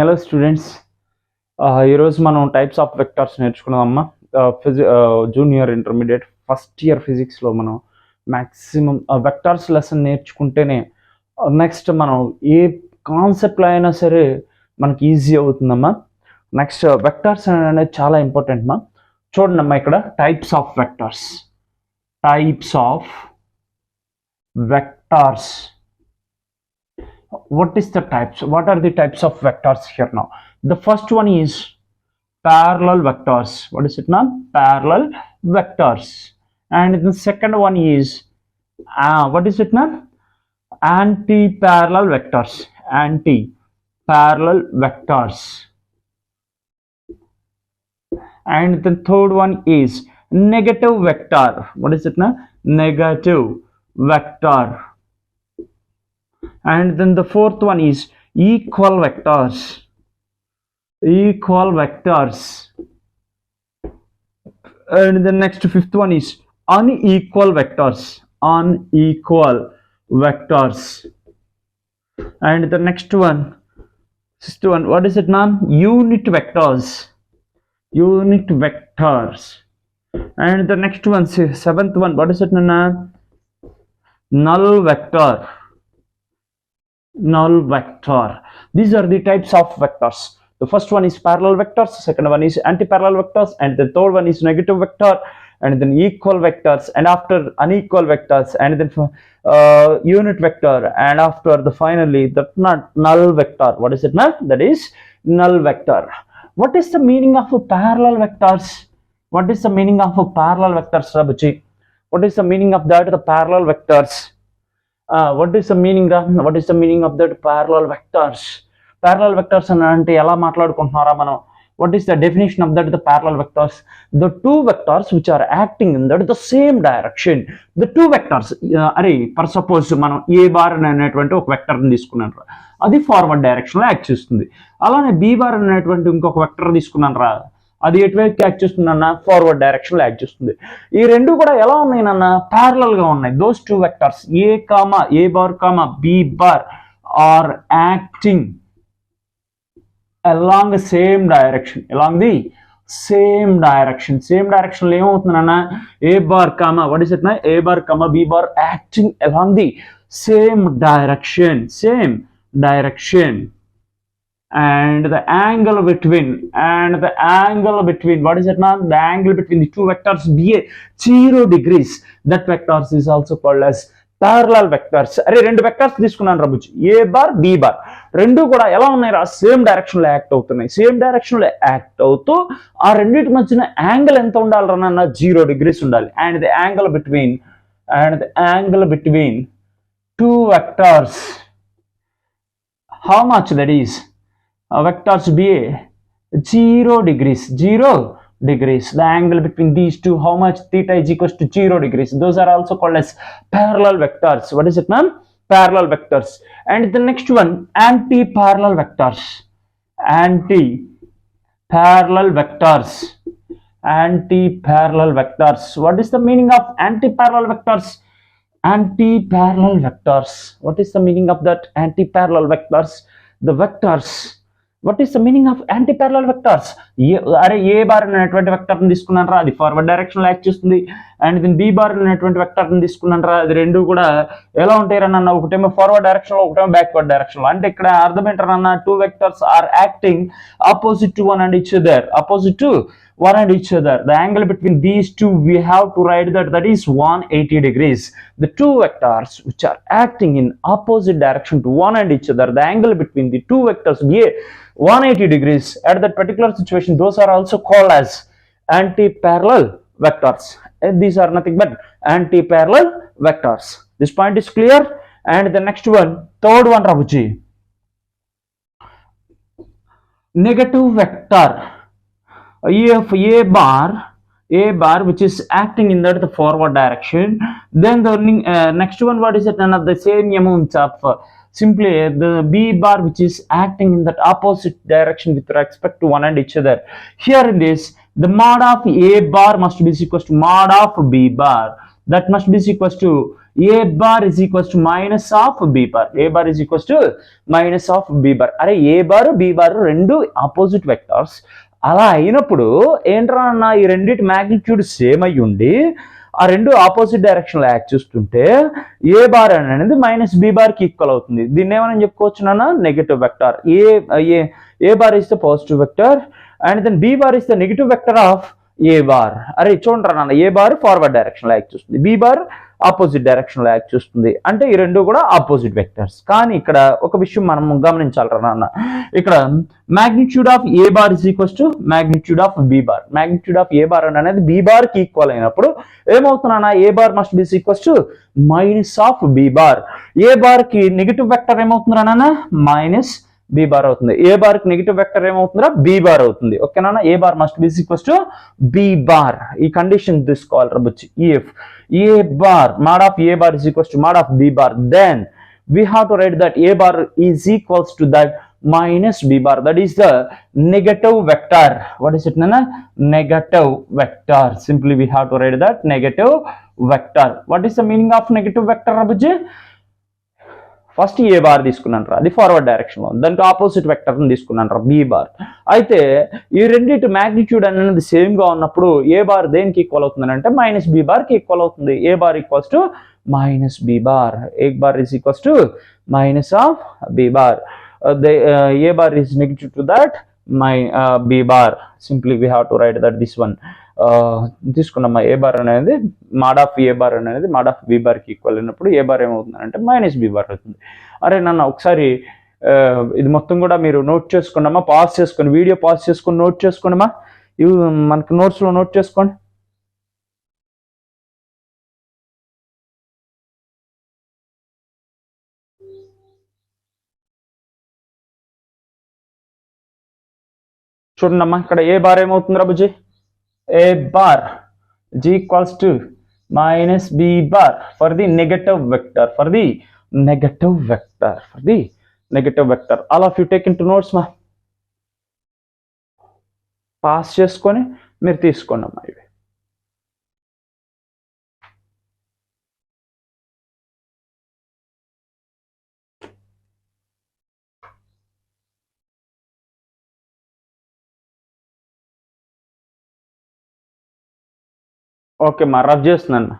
Hello students, ఈరోజు మనం types of vectors నేర్చుకున్నామమ్మా. జూనియర్ ఇంటర్మీడియట్ ఫస్ట్ ఇయర్ ఫిజిక్స్లో మనం మ్యాక్సిమం వెక్టార్స్ లెసన్ నేర్చుకుంటేనే నెక్స్ట్ మనం ఏ కాన్సెప్ట్లో అయినా సరే మనకి ఈజీ అవుతుందమ్మా. నెక్స్ట్ వెక్టార్స్ అనేది చాలా ఇంపార్టెంట్ మా. చూడండి అమ్మా, ఇక్కడ types of vectors. What is the types? What are the types of vectors here now? The first one is parallel vectors. What is it now? Parallel vectors. And the second one is what is it now? Anti-parallel vectors. Anti-parallel vectors. And the third one is negative vector. What is it now? Negative vector. And then the fourth one is equal vectors. And the next fifth one is unequal vectors. And the next one, sixth one, what is it now? Unit vectors. And the next one, seventh one, what is it now? Null vector. These are the types of vectors. The first one is parallel vectors, the second one is anti-parallel vectors, and the third one is negative vector, and then equal vectors, and after unequal vectors, and then unit vector, and after the finally the null vector. What is it now? That is null vector. What is the meaning of parallel vectors? Rabuji? What is the meaning of that? The parallel vectors. What is the meaning of that parallel vectors? Parallel vectors అంటే ఎలా మాట్లాడుకుంటున్నారా మనం? What is the definition of that? The parallel vectors, the two vectors which are acting in the same direction. The two vectors, అరే for suppose మనం ఏ bar అనేటువంటి ఒక వెక్టర్ని తీసుకున్నాను రా, అది ఫార్వర్డ్ డైరెక్షన్లో యాక్ట్ చేస్తుంది. అలానే బి బార్ అనేటువంటి ఇంకొక వెక్టర్ తీసుకున్నాను రా, అది ఎటువైపు యాక్ట్ చేస్తుందన్న? ఫార్వర్డ్ డైరెక్షన్లో యాక్ట్ చేస్తుంది. ఈ రెండు కూడా ఎలా ఉన్నాయి నాన్న? ప్యారలల్ గా ఉన్నాయి. Those two vectors A bar comma B bar are acting along the same direction. Same direction లో ఏమవుతుంది నాన్న? ఏ bar comma what is it నా? A bar comma B bar acting along the same direction. And the angle between what is it now? The angle between the two vectors be 0 degrees. That vectors is also called as parallel vectors. అరే రెండు vectors తీసుకున్నాను రబుజీ, ఏ bar B bar, రెండు కూడా ఎలా ఉన్నాయి రా? Same direction లో act అవుతున్నాయి. సేమ్ డైరెక్షన్ లో యాక్ట్ అవుతూ ఆ రెండింటి మధ్యన యాంగిల్ ఎంత ఉండాలి రన్న? 0 degrees ఉండాలి. And the angle between two vectors, how much that is? Vectors be 0 degrees. The angle between these two, how much? Theta is equals to 0 degrees. Those are also called as parallel vectors. What is it, ma'am? Parallel vectors. And the next one, anti-parallel vectors. What is the meaning of anti-parallel vectors? What is the meaning of that? Anti-parallel vectors. The vectors. What is the meaning of anti-parallel vectors? అరే ఏ bar అనేటువంటి వెక్టర్ని తీసుకున్నాను రా, అది forward డైరెక్షన్లో act చేస్తుంది. And దీని B bar అనేటువంటి వెక్టర్ని తీసుకున్నాను రా, అది రెండు కూడా ఎలా ఉంటాయి రన్న? ఒకటేమో ఫార్వర్డ్ డైరెక్షన్లో, ఒకటేమో బ్యాక్వర్డ్ డైరెక్షన్లో. అంటే ఇక్కడ అర్థం ఏంటన్నా? Two vectors are acting opposite to one and each other. The angle between these two, we have to write that is 180 degrees. The two vectors which are acting in opposite direction to one and each other, the angle between the two vectors be 180 degrees. At that particular situation, those are also called as anti-parallel vectors. These are nothing but anti-parallel vectors. This point is clear. And the next one, third one, Rabuji, negative vector. If a bar which is acting in the forward direction, then the next one, what is it? Another the same amount of simply the b bar which is acting in that opposite direction with respect to one and each other. Here in this, the mod of a bar must be equals to mod of b bar. That must be equals to A bar is equals to minus of B bar. A bar is equals to minus of B bar. అరే A bar B bar రెండు opposite vectors. అలా అయినప్పుడు ఏంట్రా అన్న ఈ రెండింటి magnitude same అయ్యి ఉండి ఆ రెండు ఆపోజిట్ డైరెక్షన్లో యాక్ట్ చేస్తుంటే ఏ బార్ అనేది మైనస్ బి బార్కి ఈక్వల్ అవుతుంది. దీన్ని ఏమని చెప్పుకోవచ్చు నాన్న, negative vector. A bar is the positive vector and then B bar is the negative vector of A bar. అరే చూడండి నాన్న, ఏ బార్ ఫార్వర్డ్ డైరెక్షన్లో యాక్ట్ చేస్తుంది, బి బార్ ఆపోజిట్ డైరెక్షన్లో యాక్ట్ చేస్తుంది. అంటే ఈ రెండు కూడా ఆపోజిట్ వెక్టర్స్. కానీ ఇక్కడ ఒక విషయం మనం గమనించాలరా నాన్న, ఇక్కడ magnitude of A bar is equals to magnitude of B bar. Magnitude of A bar అనేది బి బార్ కి ఈక్వల్ అయినప్పుడు ఏమవుతున్నా, A bar must be equals to minus of B bar. A bar కి నెగిటివ్ వెక్టర్ ఏమవుతుందా నాన్న, minus B bar అవుతుంది. A bar కి negative vector ఏమవుతుందా, బి బార్ అవుతుంది. ఓకేనా, A bar must be equals to B bar. ఈ condition తీసుకోవాలి రబుచ్చి. If A bar mod of a bar is equals to mod of b bar, then we have to write that a bar is equals to that minus b bar, that is the negative vector. What is it nana, negative vector. Simply we have to write that negative vector. What is the meaning of negative vector rabuji? First A bar తీసుకున్నాను రా, అది forward డైరెక్షన్లో, దానికి opposite వెక్టర్ని తీసుకున్నాను రా, B bar. అయితే ఈ రెండింటి మ్యాగ్నిట్యూడ్ అనేది సేమ్గా ఉన్నప్పుడు ఏ బార్ దేనికి ఈక్వల్ అవుతుంది అంటే మైనస్ బి బార్కి ఈక్వల్ అవుతుంది. A bar equals to minus B bar. A bar is equals to minus of B bar. A bar is negative to that B bar. Simply we have to write that this one. తీసుకున్నామా, A bar అనేది mod of A bar అనేది mod of B బార్కి equal అయినప్పుడు A bar ఏమవుతుంది అంటే minus B bar అవుతుంది. అరే నన్ను ఒకసారి ఇది మొత్తం కూడా మీరు నోట్ చేసుకున్నామా, పాజ్ చేసుకొని వీడియో పాజ్ చేసుకొని నోట్ చేసుకోండిమా, ఇవి మనకు నోట్స్లో నోట్ చేసుకోండి. చూడండమ్మా, ఇక్కడ ఏ బార్ ఏమవుతుంది రాబుజీ, a bar is equals to minus b bar for the negative vector, for the negative vector, for the negative vector. All of you take into notes ma, pass చేసుకొని మీరు తీసుకోండి అమ్మా. ఇవి ఓకే మా, రఫ్ చేస్తున్నాను.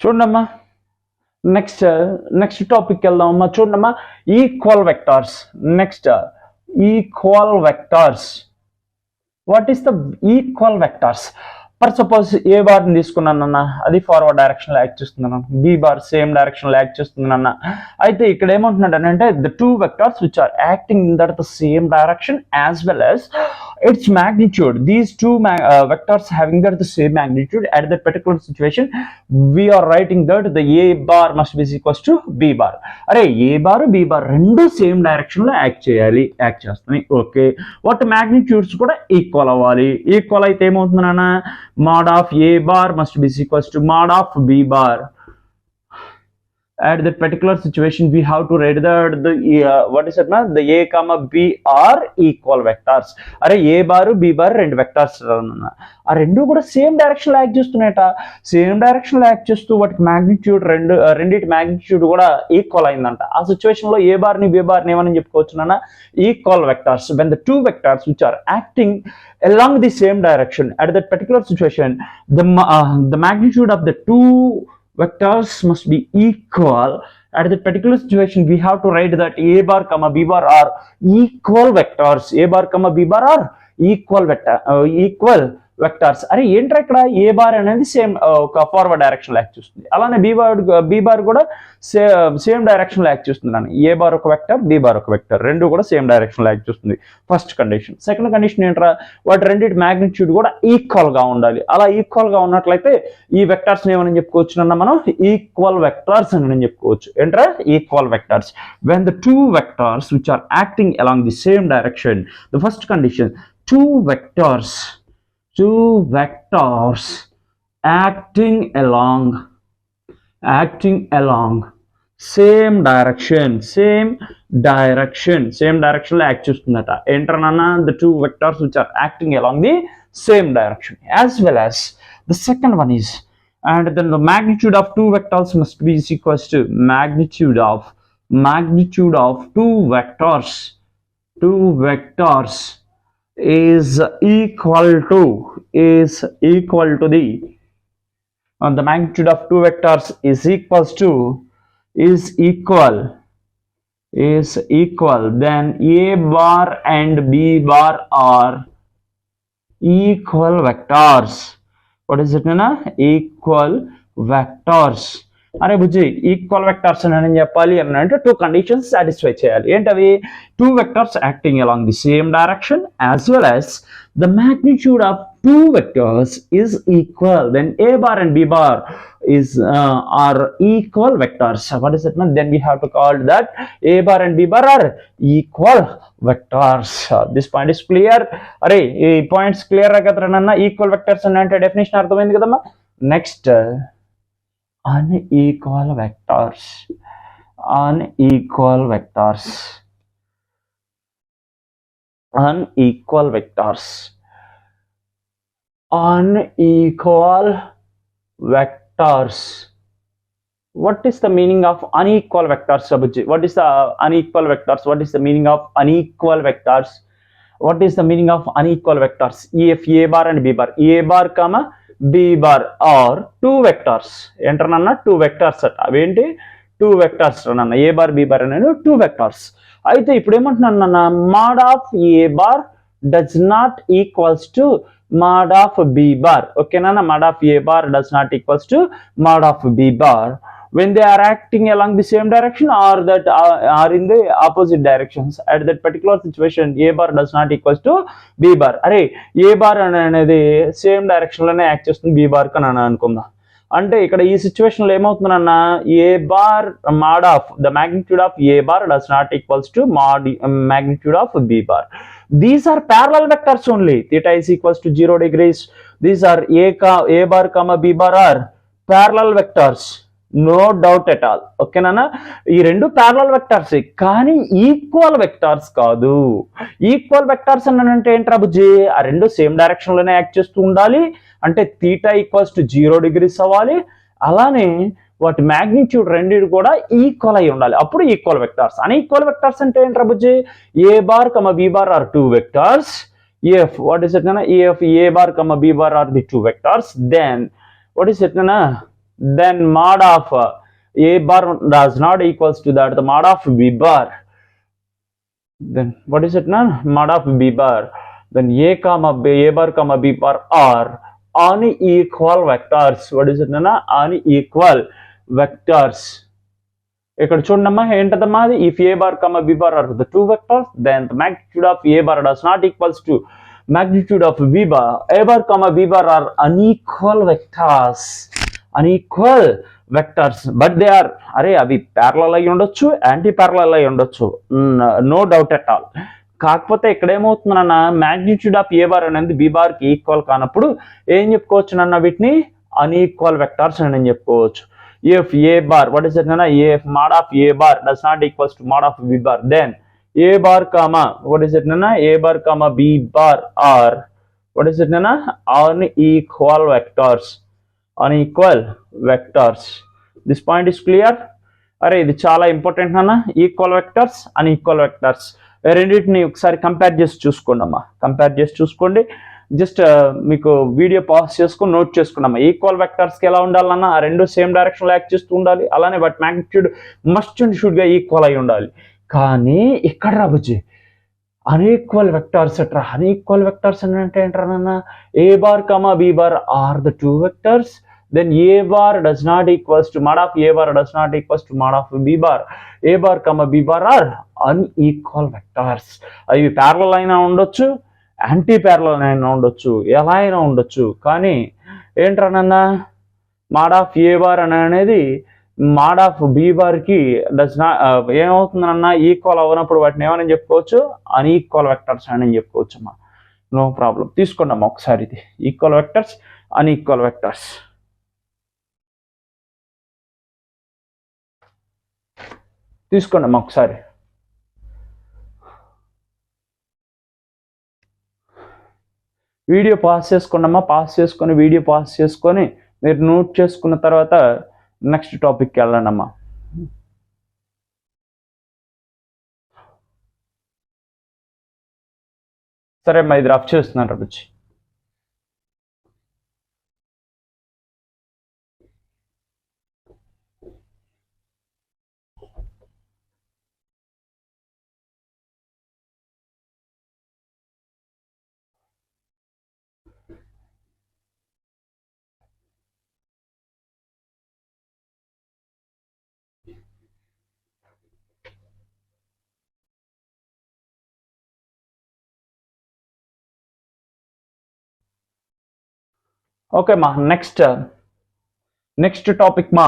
చూడమ్మా, next topic వెళ్దామమ్మా. చూడమ్మా, equal vectors. Next equal vectors. What is the equal vectors? For suppose A బార్ని తీసుకున్నానన్నా, అది ఫార్వర్డ్ డైరెక్షన్లో యాక్ట్ చేస్తున్నాను, బి బార్ సేమ్ డైరెక్షన్లో యాక్ట్ చేస్తున్నానన్నా. అయితే ఇక్కడ ఏమంటున్నాడు అంటే the two vectors which are acting in that the same direction as well as its magnitude, these two vectors having that the same magnitude at that particular situation, we are writing that the a bar must be equals to b bar. అరే ఏ bar B bar రెండు same డైరెక్షన్లో act చేస్తున్నాయి. Okay, వాటి magnitudes కూడా equal అవ్వాలి. Equal అయితే ఏమవుతుందన్నా, mod of a bar must be equals to mod of b bar. At that particular situation we have to write that the what is it na, the a comma b are equal vectors. అరే ఏ బారు B bar రెండు vectors అన్న, ఆ రెండు కూడా same direction లో act చేస్తున్నాయట. Same direction లో act చేస్తూ వాటికి మ్యాగ్నిట్యూడ్ రెండింటి మ్యాగ్నిట్యూడ్ కూడా ఈక్వల్ అయిందంట. ఆ సిచ్యువేషన్ లో ఏ బార్ ని బి బార్ ని ఏమని చెప్పుకోవచ్చు నాన్న, equal vectors. when the two vectors which are acting along the same direction at that particular situation, the magnitude of the two vectors must be equal. At that particular situation we have to write that a bar comma b bar are equal vectors. A bar comma b bar are equal vectors. అరే ఏంట్రా ఇక్కడ ఏ bar అనేది same ఒక forward direction లో act చేస్తుంది, అలానే B bar కూడా same direction లో యాక్ట్ చేస్తుంది. ఏ బార్ ఒక వెక్టర్, బి బార్ ఒక వెక్టర్, రెండు కూడా సేమ్ డైరెక్షన్ లో యాక్ట్ చేస్తుంది. First condition. సెకండ్ కండిషన్ ఏంట్రా, వాటి రెండింటి మ్యాగ్నిట్యూడ్ కూడా ఈక్వల్ గా ఉండాలి. అలా ఈక్వల్ గా ఉన్నట్లయితే ఈ వెక్టార్స్ ఏమని చెప్పుకోవచ్చు అన్న మనం, ఈక్వల్ వెక్టార్స్ అని చెప్పుకోవచ్చు. ఏంట్రా, equal vectors. when the two vectors which are acting along the same direction, the first condition, two vectors acting along same direction లో యాక్ట్ చేస్తుందట. ఏంటన్నా, the two vectors which are acting along the same direction, as well as the second one is, and then the magnitude of two vectors must be is equals to magnitude of two vectors is equal to the the magnitude of two vectors is equal, then a bar and b bar are equal vectors. What is it, Nana? Equal vectors. అరే బుజ్జి, equal vectors అని చెప్పాలి అని అంటే two conditions satisfy చేయాలి. ఏంటవి? Two vectors acting along the same direction, as well as the magnitude of two vectors is equal, then a bar and b bar are equal vectors. What is it? Then we have to call that a bar and b bar are equal vectors. This point is clear. అరే ఈ points clear గా కదరనన్నా, equal vectors అంటే definition అర్థమైంది కదమ్మా. Next, unequal vectors. Unequal vectors what is the meaning of unequal vectors, Abhijit? What is the unequal vectors? What is the meaning of unequal vectors? What is the meaning of unequal vectors? If a bar and b bar, a bar comma b bar or two vectors. ఏంటన్నా, two vectors అట. అవేంటి? Two vectors అన్న. ఏ bar B bar అనేది two vectors. అయితే ఇప్పుడు ఏమంటున్నాను, mod of a bar does not equals to mod of b bar. ఓకేనా? mod of a bar does not equals to mod of b bar when they are acting along the same direction or that are in the opposite directions. At that particular situation, a bar does not equals to b bar. అరే ఏ bar అనేది same direction లోనే act చేస్తుంది b bar కని అనుకుందాం. అంటే ఇక్కడ ఈ situation లో ఏమవుతుందన్న, ఏ bar mod of the magnitude of a bar does not equals to magnitude of b bar. These are parallel vectors only. Theta is equals to 0 degrees. These are a bar comma b bar are parallel vectors. No doubt at all. ఓకేనా? ఈ రెండు parallel vectors కానీ equal vectors కాదు. Equal vectors అని అంటే ఏంట్రా బుజ్జి, ఆ రెండు సేమ్ డైరెక్షన్ లోనే యాక్ట్ చేస్తూ ఉండాలి. అంటే θ ఈక్వల్స్ టు 0 degrees అవ్వాలి. అలానే వాటి మ్యాగ్నిట్యూడ్ రెండింటి కూడా ఈక్వల్ అయి ఉండాలి, అప్పుడు ఈక్వల్ వెక్టార్స్. అన్ఈక్వల్ వెక్టార్స్ అంటే ఏంట్రా బుజ్జి, A bar comma B bar are two vectors. if what is it nana, if a bar comma b bar are the two vectors, then what is it nana, then mod of a bar does not equals to that the mod of b bar. Then what is it nana, mod of b bar, then a bar comma b bar are unequal vectors. What is it nana, unequal vectors. ఇక్కడ చూడమ్మా ఏంటదమ్మా, if a bar comma b bar are the two vectors, then the magnitude of a bar does not equals to magnitude of b bar. A bar comma b bar are unequal vectors, unequal vectors, but they are అరే అవి parallel అయి ఉండొచ్చు, anti parallel అయి ఉండొచ్చు, no doubt at all. కాకపోతే ఇక్కడ ఏమవుతుందన్న, magnitude of A bar అనేది B bar కి ఈక్వల్ కానప్పుడు ఏం చెప్పుకోవచ్చు నన్న, వీటిని అన్ఈక్వల్ వెక్టార్స్ అని నేను చెప్పుకోవచ్చు. If a bar, what is it nana, if mod of a bar does not equals to mod of b bar, then a bar comma what is it nana, a bar comma b bar are what is it nana, unequal vectors, unequal vectors. This point is clear. అరే ఇది చాలా important అన్న, equal vectors unequal vectors రెండింటిని ఒకసారి compare చేసి చూసుకోండి అమ్మా, compare చేసి చూసుకోండి. జస్ట్ మీకు వీడియో పాజ్ చేసుకొని నోట్ చేసుకున్నామా, ఈక్వల్ వెక్టర్స్కి ఎలా ఉండాలన్నా ఆ రెండు సేమ్ డైరెక్షన్లో యాక్ట్ చేస్తూ ఉండాలి, అలానే బట్ మ్యాగ్నిట్యూడ్ మస్ట్ అండ్ షుడ్గా ఈక్వల్ అయి ఉండాలి. కానీ ఇక్కడ రాబుజ్జి unequal vectors etra. Unequal vectors ante entrana a bar comma b bar are the two vectors, then a bar does not equals to mod of a bar does not equals to mod of b bar. A bar comma b bar are unequal vectors. అవి parallel అయినా ఉండొచ్చు, anti parallel అయినా ఉండొచ్చు, ఎలా అయినా ఉండొచ్చు. కానీ ఏంట్రనన్నా mod of a bar అనేది mod of b బార్ కి డస్ నాట్ ఏమవుతుందన్నా ఈక్వల్ అవ్వనప్పుడు వాటిని ఏమని చెప్పుకోవచ్చు, అన్ఈక్వల్ వెక్టర్స్ అని చెప్పుకోవచ్చు అమ్మా. No problem. తీసుకోండి అమ్మా ఒకసారి ఇది ఈక్వల్ వెక్టర్స్, అన్ఈక్వల్ వెక్టర్స్. తీసుకోండి అమ్మా ఒకసారి. వీడియో పాస్ చేసుకోండి అమ్మా. పాస్ చేసుకొని వీడియో పాస్ చేసుకొని మీరు నోట్ చేసుకున్న తర్వాత నెక్స్ట్ టాపిక్కి వెళ్ళండి అమ్మా. సరే అమ్మా, ఇది రఫ్ చేస్తున్నాను వచ్చి. ఓకే మా నెక్స్ట్ టాపిక్ మా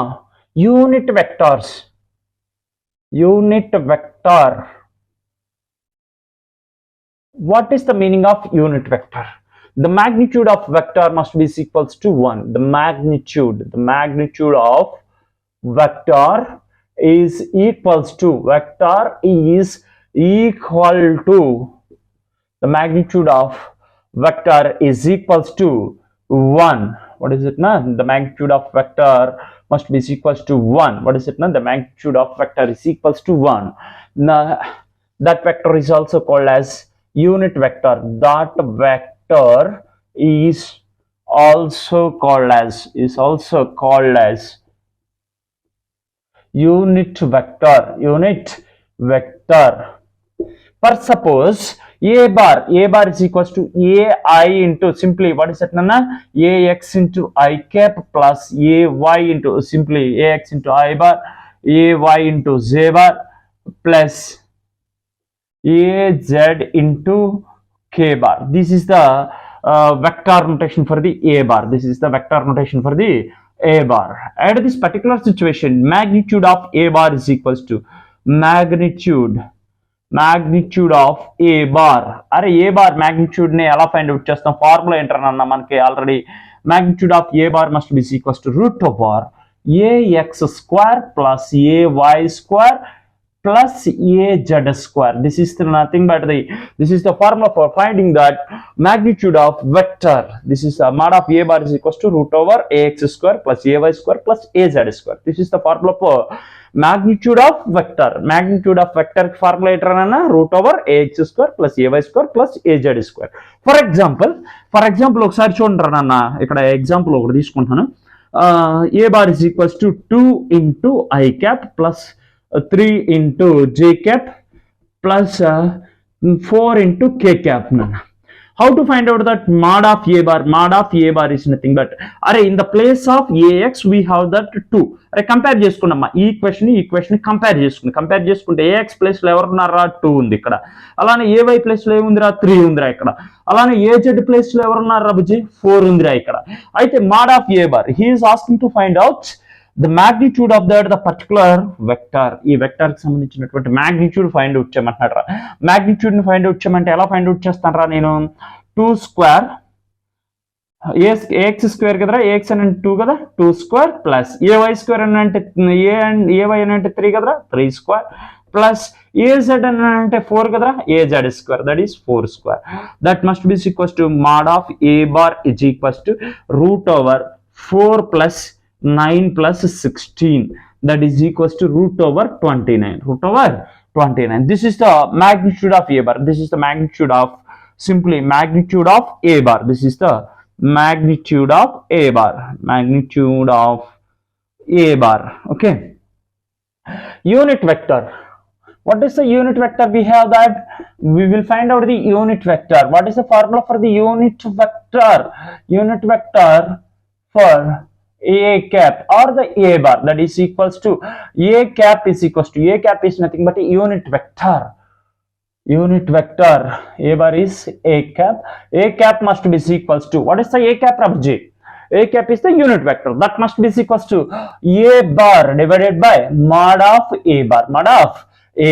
unit vectors. Unit vector. What is the meaning of unit vector? The magnitude of vector must be equals to 1. The magnitude of vector is equals to, the magnitude of vector is equals to 1. What is it now? The magnitude of vector must be equals to 1. What is it now? The magnitude of vector is equals to 1. Now, that vector is also called as unit vector. That vector is also called as unit vector. For suppose a bar is equals to ai into, simply what is that nana, ax into I cap plus ay into, simply ax into I bar, ay into z bar plus az into k bar. This is the vector notation for the a bar. At this particular situation, magnitude of a bar is equals to magnitude of a bar. అరే a bar magnitude ని ఎలా find out చేస్తాం? Formula ఏంటన్నా మనకి already. magnitude of a bar must be equals to root over ax square plus ay square plus az square. This is nothing but this is the formula for finding that magnitude of vector. This is mod of a bar is equals to root over ax square plus ay square plus az square. This is the formula for magnitude of vector. Formula ఏంటన్నా root over ax square plus ay square plus az square. For example ఒకసారి చూడండి అన్న, ఇక్కడ example ఒకటి తీసుకుంటాను. a bar is equals to 2 into I cap plus 3 into j cap plus 4 into k cap. How to find out that mod of a bar? Mod of a bar is nothing but, in the place of ax we have that 2. Compare చేసుకున్నామ్మా ఈ equation compare చేసుకుంటే ax place లో ఎవరున్నారా 2 ఉంది ఇక్కడ. అలానే ay place లో ఏముందిరా 3 ఉందిరా ఇక్కడ. అలానే az ప్లేస్ లో ఎవరున్నారా బుజ్జి 4 ఉందిరా ఇక్కడ. అయితే mod of a bar, he is asking to find out the magnitude of the particular vector. ఈ వెక్టర్ కి సంబంధించినటువంటి magnitude ఫైండ్ అవుట్ చేయమంటున్నారా. magnitude ని ఫైండ్ అవుట్ చేయమంటే ఎలా ఫైండ్ అవుట్ చేస్తానరా నేను? 2 స్క్వేర్ ax స్క్వేర్ కదరా, ax అని 2 కదా, 2 స్క్వేర్ ప్లస్ ay స్క్వేర్ అని అంటే ay అని అంటే 3 కదరా, 3 స్క్వేర్ ప్లస్ az అని అంటే 4 కదరా, az square, that is 4 square. That must be equals to mod of a bar is equals to root over 4 plus 9 plus 16, that is equals to root over 29. This is the magnitude of a bar. This is the magnitude of, simply magnitude of a bar. This is the magnitude of a bar. Okay. Unit vector. What is the unit vector? We have that. We will find out the unit vector. What is the formula for the unit vector? Unit vector for a cap or the a bar, that is equals to a cap is equals to, a cap is nothing but a unit vector. Unit vector a bar is a cap must be equals to, what is the a cap, Rabji? A cap is the unit vector, that must be equals to a bar divided by mod of a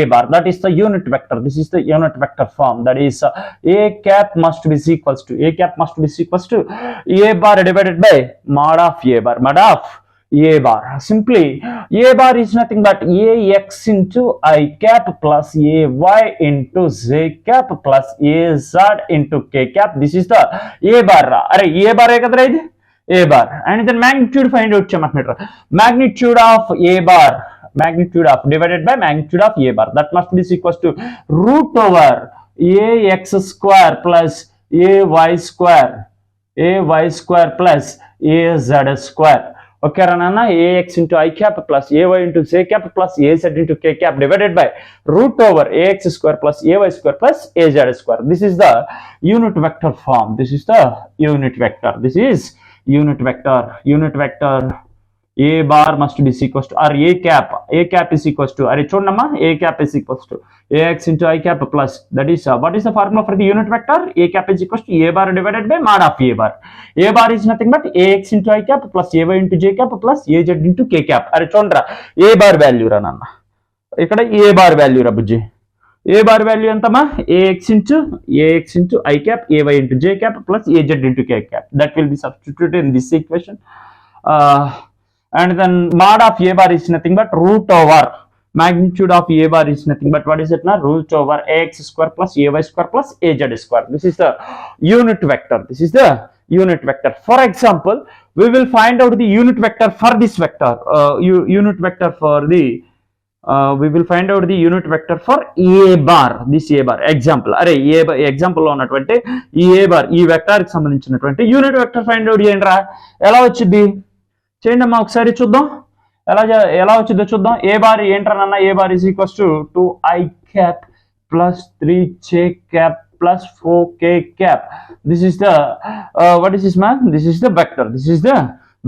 bar, that is the unit vector. This is the unit vector form, that is a cap must be equals to, a bar divided by mod of a bar, simply a bar is nothing but ax into I cap plus ay into z cap plus az into k cap. This is the a bar. Are a bar hai kadra idi a bar, and then magnitude find out cheyamantaru. Magnitude of a bar, magnitude of divided by magnitude of a bar, that must be equals to root over ax square plus ay square plus az square. Okay, Ranana, ax into I cap plus ay into z cap plus az into k cap divided by root over ax square plus ay square plus az square. This is the unit vector form. This is the unit vector. This is unit vector. Unit vector a bar must be equals to, or a cap is equals to, are chudamma, a cap is equals to ax into I cap plus, that is what is the formula for the unit vector? A cap is equals to a bar divided by mod of a bar. A bar is nothing but ax into I cap plus ay into j cap plus az into k cap. Are chudra a bar value ra nanna, ikkada a bar value ra bujji. A bar value entama, ax into I cap, ay into j cap plus az into k cap. That will be substituted in this equation. And then mod of a bar is nothing but root over magnitude of a bar is nothing but, what is it now? Root over ax square plus ay square plus az square. This is the unit vector. This is the unit vector. For example, we will find out the unit vector for this vector. Unit vector for the we will find out the unit vector for a bar. This a bar example. Are a bar example లో ఉన్నటువంటి ఈ a bar ఈ vector కి సంబంధించినటువంటి unit vector find out చేయండి రా. ఎలా వచ్చింది చేయండి అమ్మా, ఒకసారి చూద్దాం ఎలా వచ్చిందో చూద్దాం. ఏ బార్ ఏంటన్నా, A bar is equals to 2i cap plus 3j cap plus 4k cap. This is the what is this, man? This is the vector. This is the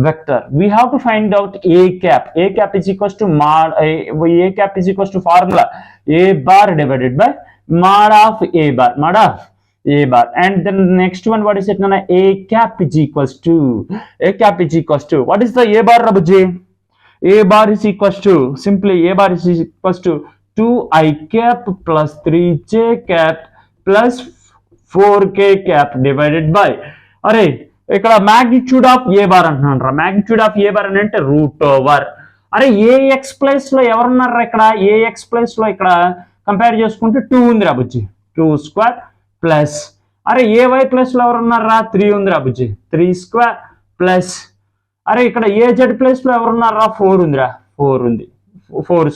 vector. We have to find out a cap. A cap is equals to mod a cap is equals to formula a bar divided by mod of a bar, and then next one, what is it, nana? A cap is equals to what is the a bar, Rabji? A bar is equals to, simply a bar is equals to 2i cap plus 3j cap plus 4k cap divided by, అరే ఇక్కడ magnitude of a bar అంటున్నాను రా. magnitude of a bar అంటే root over, అరే ax place లో ఎవరున్నారా ఇక్కడ? ax place లో ఇక్కడ కంపేర్ చేసుకుంటే 2 ఉంది రా బుజ్జి, 2 స్క్వేర్ ప్లస్, అరే ay ప్లస్ లో ఎవరున్నారా? 3 ఉంది రా బుజ్జి, 3 స్క్వేర్ ప్లస్, అరే ఇక్కడ az ప్లేస్ లో ఎవరున్నారా? 4 ఉందిరా, 4 ఉంది, 4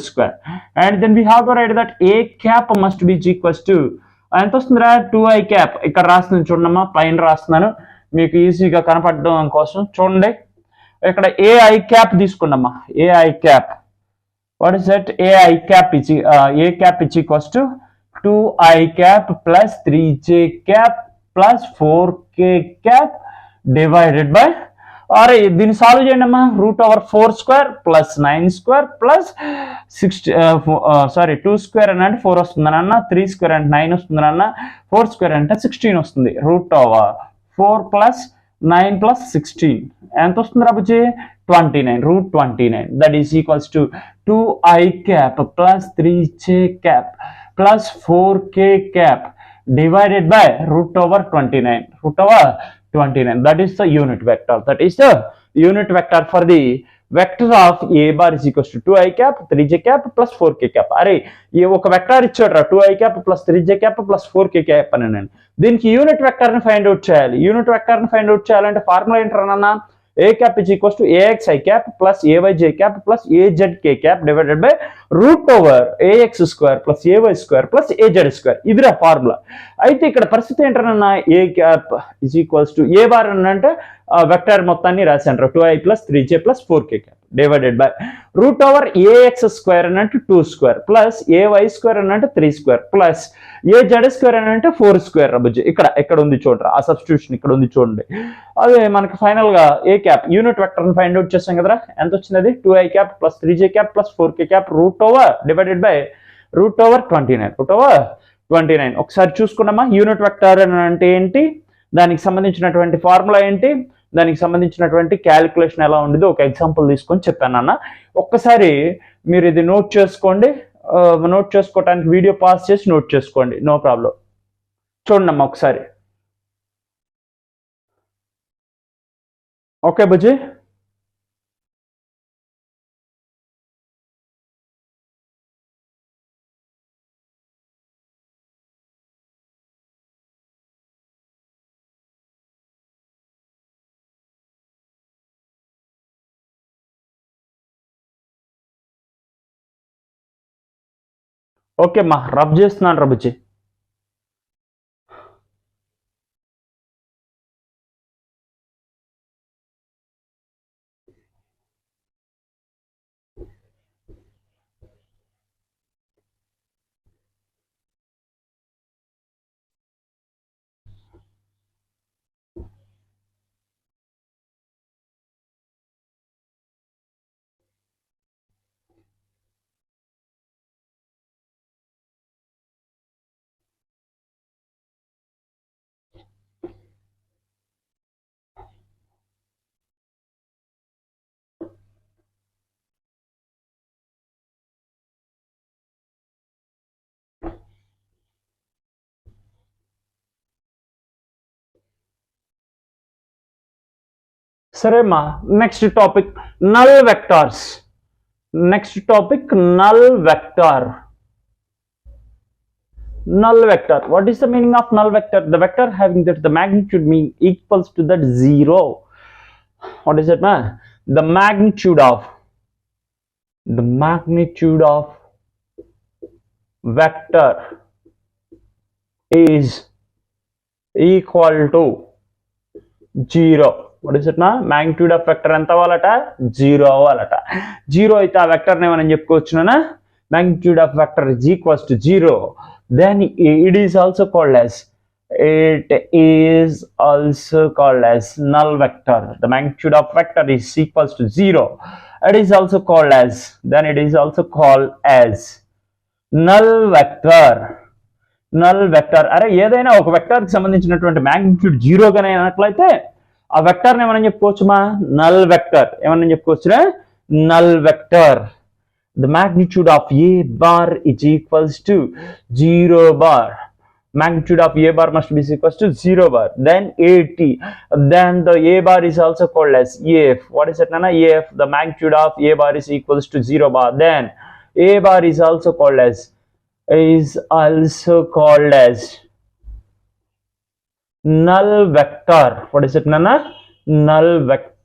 square. And then we have to write that a cap must be equals to ఎంత వస్తుందిరా? 2i cap. ఇక్కడ రాస్తున్నాను చూడమ్మా, పైన రాస్తున్నాను మీకు ఈజీగా కనపడడం కోసం. చూడండి ఇక్కడ ai క్యాప్ తీసుకున్నామ్మా, ai cap. What is that? ai cap ఇచ్చి ఏ క్యాప్ ఇచ్చి equals to 2i cap plus 3j cap plus 4k cap divided by, or దీన్ని సాల్వ్ చేయండి అమ్మా. Root over 4 square plus 9 square plus 2 square అని అంటే 4 వస్తుంది అన్న, 3 స్క్వేర్ అంటే 9 వస్తుంది అన్న, 4 స్క్వేర్ అంటే 16 వస్తుంది. రూట్ ఓవర్ 4 ప్లస్ 9 ప్లస్ 16 ఎంత వస్తుంది రాబుజీ? 29, root 29. That is equals to 2i cap plus 3j cap plus 4k cap divided by root over 29. That is the unit vector. That is the unit vector for the vector of a bar is equals to 2i cap, 3j cap plus 4k cap. అరే ఈ ఒక vector ఇచ్చాడు 2i cap plus 3j cap plus 4k cap అని. దీనికి unit vector ని find out చేయాలి. Unit vector ని find out చేయాలంటే ఫార్ములా ఏంటన్నా? a cap is equals to axi cap plus ayj cap plus azk cap divided by root over ax square plus ay square plus az square. ఇదిరా formula. అయితే ఇక్కడ పరిస్థితి ఏంటన్నా, a cap is equals to a bar అంటే vector మొత్తాన్ని రాశాను 2i plus 3j plus 4k cap. Divided by root over ax square అని అంటే 2 స్క్వేర్ ప్లస్ ఏవై స్క్వేర్ అని అంటే 3 స్క్వేర్ ప్లస్ ఏ జెడ్ స్క్వేర్ అని అంటే 4 స్క్వేర్ రబుజ్జి ఇక్కడ ఉంది చూడరా ఆ సబ్స్టిట్యూషన్ ఇక్కడ ఉంది చూడండి. అదే మనకి ఫైనల్ గా A cap unit vector find out చేస్తాం కదరా, ఎంత వచ్చినది 2i cap plus 3j cap plus 4k cap root over divided by root over 29. ఒకసారి చూసుకున్నామా యూనిట్ వెక్టర్ అని అంటే ఏంటి, దానికి సంబంధించినటువంటి ఫార్ములా ఏంటి, దానికి సంబంధించినటువంటి క్యాలిక్యులేషన్ ఎలా ఉండేది ఒక ఎగ్జాంపుల్ తీసుకొని చెప్పాను అన్న. ఒక్కసారి మీరు ఇది నోట్ చేసుకోండి, నోట్ చేసుకోవటానికి వీడియో పాస్ చేసి నోట్ చేసుకోండి, నో ప్రాబ్లం. చూడండి అమ్మా ఒకసారి. ఓకే బుజ్జి, ఓకే అమ్మా రబ్ చేస్తున్నాను రబుజ్జి. సరే మా next topic null vectors. Next topic null vector. Null vector. What is the meaning of null vector? The vector having that the magnitude mean equals to that 0. What is it, man? The magnitude of vector is equal to 0. What is it na? Magnitude of vector enta avalata 0 avalata. 0 aithe aa vector ne manam cheppukochuna na magnitude of vector is equals to 0. Then it is also called as null vector. The magnitude of vector is equals to 0. It is also called as null vector. Null vector. అరే ఏదైనా ఒక vector కి సంబంధించినటువంటి magnitude 0 గానే అయినట్లయితే ఆ vector ని ఏమని చెప్పుకోవచ్చుమా నల్ వెక్టర్. ఏమని చెప్పుకోవచ్చురా null vector. The magnitude of a bar is equals to 0 bar. Magnitude of a bar must be equals to 0 bar. Then AT. Then the a bar is also called as AF. What is it, Nana? AF. The magnitude of a bar is equals to 0 bar. Then a bar is also called as null vector. What is it, Nana? Null vector.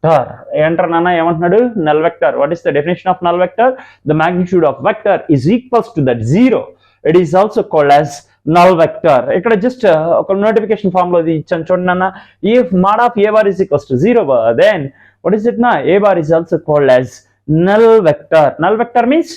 Enter Nana ఏమంటున్నాడు null vector. What is the definition of null vector? The magnitude of vector is equals to that 0. It is also called as null vector. ఇక్కడ just ఒక notification form లో ఇచ్చాను చూడండి అన్న. If mod of a bar is equals to 0 bar, then what is it na? A bar is also called as null vector. Null vector means